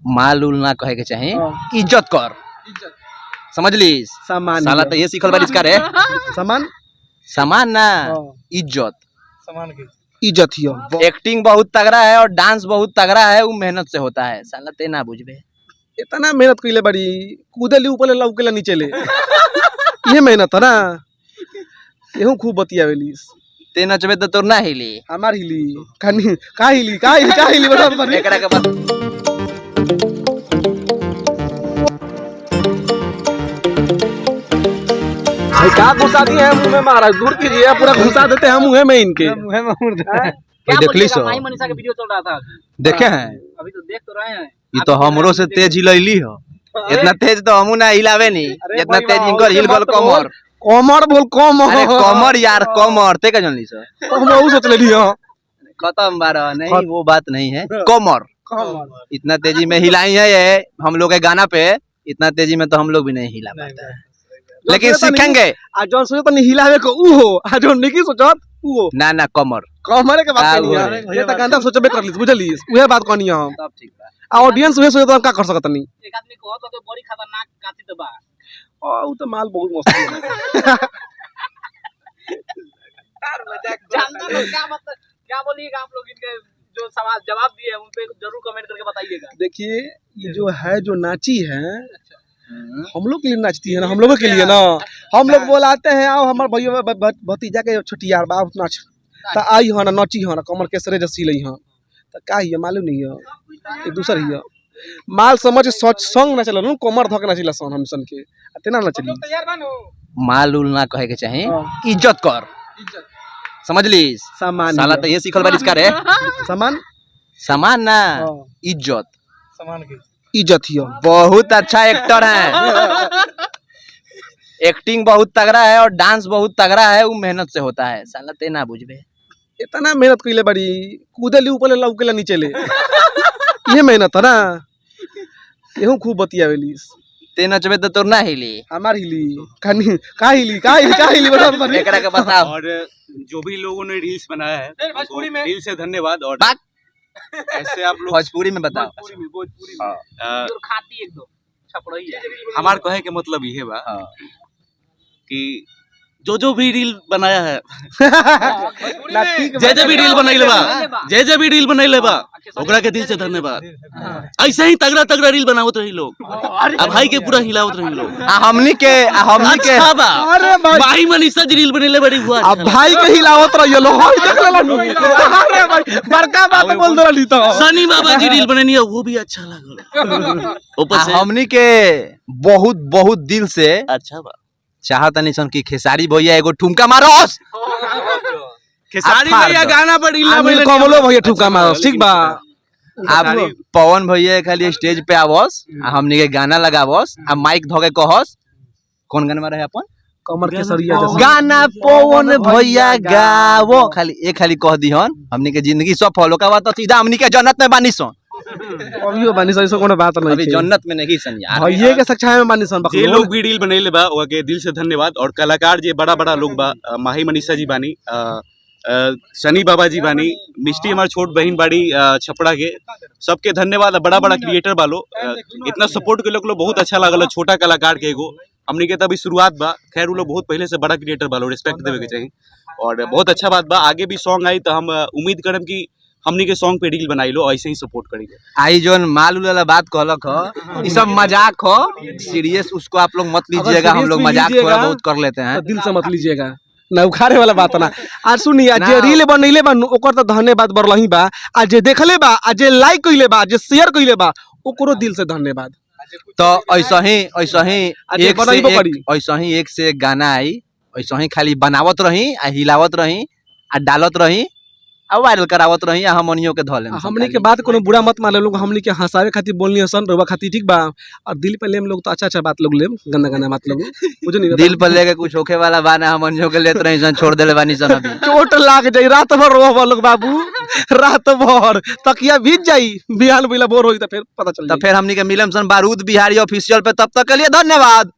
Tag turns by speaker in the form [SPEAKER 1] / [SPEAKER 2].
[SPEAKER 1] माल उल ना कहे के चाहे, इज्जत कर, समझ ली। साला तो ये सीखल बारिश का रे, सामान ना इज्जत,
[SPEAKER 2] इज्जत ही।
[SPEAKER 1] एक्टिंग बहुत तगड़ा है और डांस बहुत तगड़ा है, वो मेहनत से होता है। साला ते ना बुझबे,
[SPEAKER 2] इतना मेहनत कइले बड़ी, कूदे ली ऊपर ले लौके ला नीचे ले, ये मेहनत है ना। केहू खूब बतियावेलिस,
[SPEAKER 1] ते नचबे तो तोर ना हिली,
[SPEAKER 2] हमार हिली कानी का हिली बता
[SPEAKER 1] एकरा के बस।
[SPEAKER 2] भाई का घुसा दिए हैं मुंह में, महाराज दूर कीजिए, पूरा घुसा देते हैं मुंह में इनके।
[SPEAKER 1] देख ली सो,
[SPEAKER 3] मनीषा का वीडियो चल रहा था,
[SPEAKER 1] देखे हैं,
[SPEAKER 3] अभी तो देख तो रहे हैं।
[SPEAKER 1] ये तो हमरो से तेज हिलैली हो, इतना तेज तो हमू ना हिलावे नहीं, जितना तेज इनकर हिल गल कमर।
[SPEAKER 2] कमर बोल, कमर,
[SPEAKER 1] अरे कमर यार, कमर ते का जानली सर,
[SPEAKER 2] हम वो सोच लेली हो।
[SPEAKER 1] खत्म बारह नहीं, वो बात नहीं है। कमर इतना तेजी में हिलाई है ये हम लोग के गाना पे, इतना तेजी में तो हम लोग भी नहीं हिला पाते हैं, लेकिन सीखेंगे।
[SPEAKER 2] आज जो सोचो तो नहीं हिलावे को ऊ हो, आज जो नहीं सोचत ऊ हो
[SPEAKER 1] ना ना कमर
[SPEAKER 2] के बात नहीं है, ये त गांधा सोचबे कर ली, बुझलिस, उहे बात कहनी हम।
[SPEAKER 1] सब ठीक बा,
[SPEAKER 2] आ ऑडियंस उहे सोचत हम का कर सकत नहीं।
[SPEAKER 3] एक आदमी को तो बड़ी खतरनाक काती तो बा,
[SPEAKER 2] ऊ तो माल बहुत मस्त है।
[SPEAKER 3] जानता लोग क्या मतलब, क्या बोलिएगा आप लोग, इनके जो सवाल जवाब दिए उन पे जरूर कमेंट करके बताइएगा।
[SPEAKER 2] देखिए ये जो है, जो नाची है, हम लोग के लिए नाचती है ना, हम लोगों के लिए ना। हम लोग बोलाते हैं आओ हमार भैया भतीजा के छोटियार बाप नाच, त आई हो ना, नची हो ना, कमर केसरे जसी लई हो, त का ही मालूम नहीं है, एक दूसर ही माल समझ सोच संग ना चलो, कमर धक ना चला सन हम सन के तेना ना चली।
[SPEAKER 1] माल उल ना कहे के चाहे, इज्जत कर, समझ ली। साला तो ये सीखल बारिश का रे, सामान ना इज्जत,
[SPEAKER 2] इज्जत ही।
[SPEAKER 1] बहुत अच्छा एक्टर है, एक्टिंग बहुत तगड़ा है और डांस बहुत तगड़ा है, वो मेहनत से होता है। साला ते ना बुझबे,
[SPEAKER 2] इतना मेहनत कइले बड़ी, कूदे ली ऊपर ले लौके ला नीचे ले, ये मेहनत है ना। केहू खूब बतियावेलिस,
[SPEAKER 1] ते नचबे तो तोर ना हिली,
[SPEAKER 2] हमार हिली कानी का हिली बता
[SPEAKER 1] एकरा के बताओ।
[SPEAKER 4] और जो भी लोगों ने रील्स बनाया है, दिल से धन्यवाद। और ऐसे आप लोग
[SPEAKER 1] भोजपुरी में बताओ,
[SPEAKER 3] खाती एकदम छपड़ई है।
[SPEAKER 4] हमार कहे के मतलब ये बा कि जो भी रील बनाया है, जे भी रील बनैले बा, जे भी रील बनैले बा, ओकरा के दिल से धन्यवाद। ऐसे ही तगड़ा रील बनावत रही लोग, अब भाई के पूरा हिलावत रही लोग।
[SPEAKER 1] हमनी के
[SPEAKER 4] अच्छा बा, अरे भाई मनीषा जी रील बनैले बड़ी हुआ,
[SPEAKER 2] अब भाई के हिलावत रहियो लो, होय देख लेला नु। अरे भाई बड़का बात बोल दरली तो,
[SPEAKER 4] सनी बाबा जी रील बनैनी है, वो भी अच्छा लागल। ऊपर से
[SPEAKER 1] हमनी के बहुत दिल से
[SPEAKER 4] अच्छा बा,
[SPEAKER 1] चाहतनी सन की खेसारी भैया एगो ठुमका मारोस,
[SPEAKER 4] खेसारी भैया गाना पर रील
[SPEAKER 2] कमलो भैया ठुमका मारोस, ठीक बा।
[SPEAKER 1] आप पवन भैया खाली स्टेज पे आवस, हमनी के गाना लगावस, आ माइक धोके कहस, कौन गाना रहे अपन,
[SPEAKER 2] कमर के सरिया
[SPEAKER 1] गाना पवन भैया गावो, खाली कह दिहन, हमनी के जिंदगी सब फॉलो का बात, सीधा हमनी के जन्नत में बानी सन।
[SPEAKER 2] अभियो बानी सन, कोनो बात नहीं,
[SPEAKER 1] अभी जन्नत में नहीं सन यार,
[SPEAKER 2] भैया के सच्चाई में बानी सन।
[SPEAKER 4] ये लोग भी रील बनैले बा, ओके दिल से धन्यवाद। और कलाकार जे बड़ा लोग बा, माही मनीषा जी बानी, सनी बाबा जी बानी, मिष्टी हमार छोट बहन बाड़ी छपड़ा के, सबके धन्यवाद। बड़ा क्रिएटर बालो इतना सपोर्ट के लोग बहुत अच्छा लागल, छोटा कलाकार के एगो हमनी के तभी शुरुआत बा। खैर वो लोग बहुत पहले से बड़ा क्रिएटर बालो, रिस्पेक्ट देवे के चाहिए, और बहुत अच्छा बात बा। आगे भी सॉन्ग आई तो हम उम्मीद करम कि हमनी के सॉन्ग पे रील बनाई लो, ऐसे ही सपोर्ट करेंगे।
[SPEAKER 1] आई जोन माल वाला बात कहलक हो, ये सब मजाक हो, सीरियस उसको आप लोग मत लीजिएगा, हम लोग मजाक थोड़ा बहुत कर लेते हैं,
[SPEAKER 2] दिल से मत लीजिएगा ना, उखाड़े वाला बात ना। आ सुनिए, जे रील बनैले बा ओकर तो धन्यवाद बरलही बा, आ जे देखले बा, आ जे लाइक कइले बा, जे शेयर कइले बा, ओकरो दिल से धन्यवाद।
[SPEAKER 1] तो ऐसा ही एक से एक गाना आई, ऐसा ही खाली बनावत रही, आ हिलावत रही, आ डालत रही, अब वायरल करावत रही, हमनियों के धोले।
[SPEAKER 2] हमनी के बात कोनो बुरा मत मान लोग, हमनी के हंसावे खातिर बोलनी हसन, रोवा खातिर, ठीक बा। और दिल पे लेम लोग तो अच्छा बात लोग लेम, गंदा बात लोग मुझे नहीं
[SPEAKER 1] दिल पर लेके कुछ होखे वाला बाना, हमनियों के लेत रही सन, छोड़ देले बानी सन। अभी
[SPEAKER 2] चोट लाग जाई, रात भर रोवा लोग बाबू, रात भर तकिया भीज जाई, बिहान बिला बोर होई त फिर पता चल जाई।
[SPEAKER 1] तो फिर हमनी के मिलम सन बारूद बिहारी ऑफिशियल पे, तब तक के लिए धन्यवाद।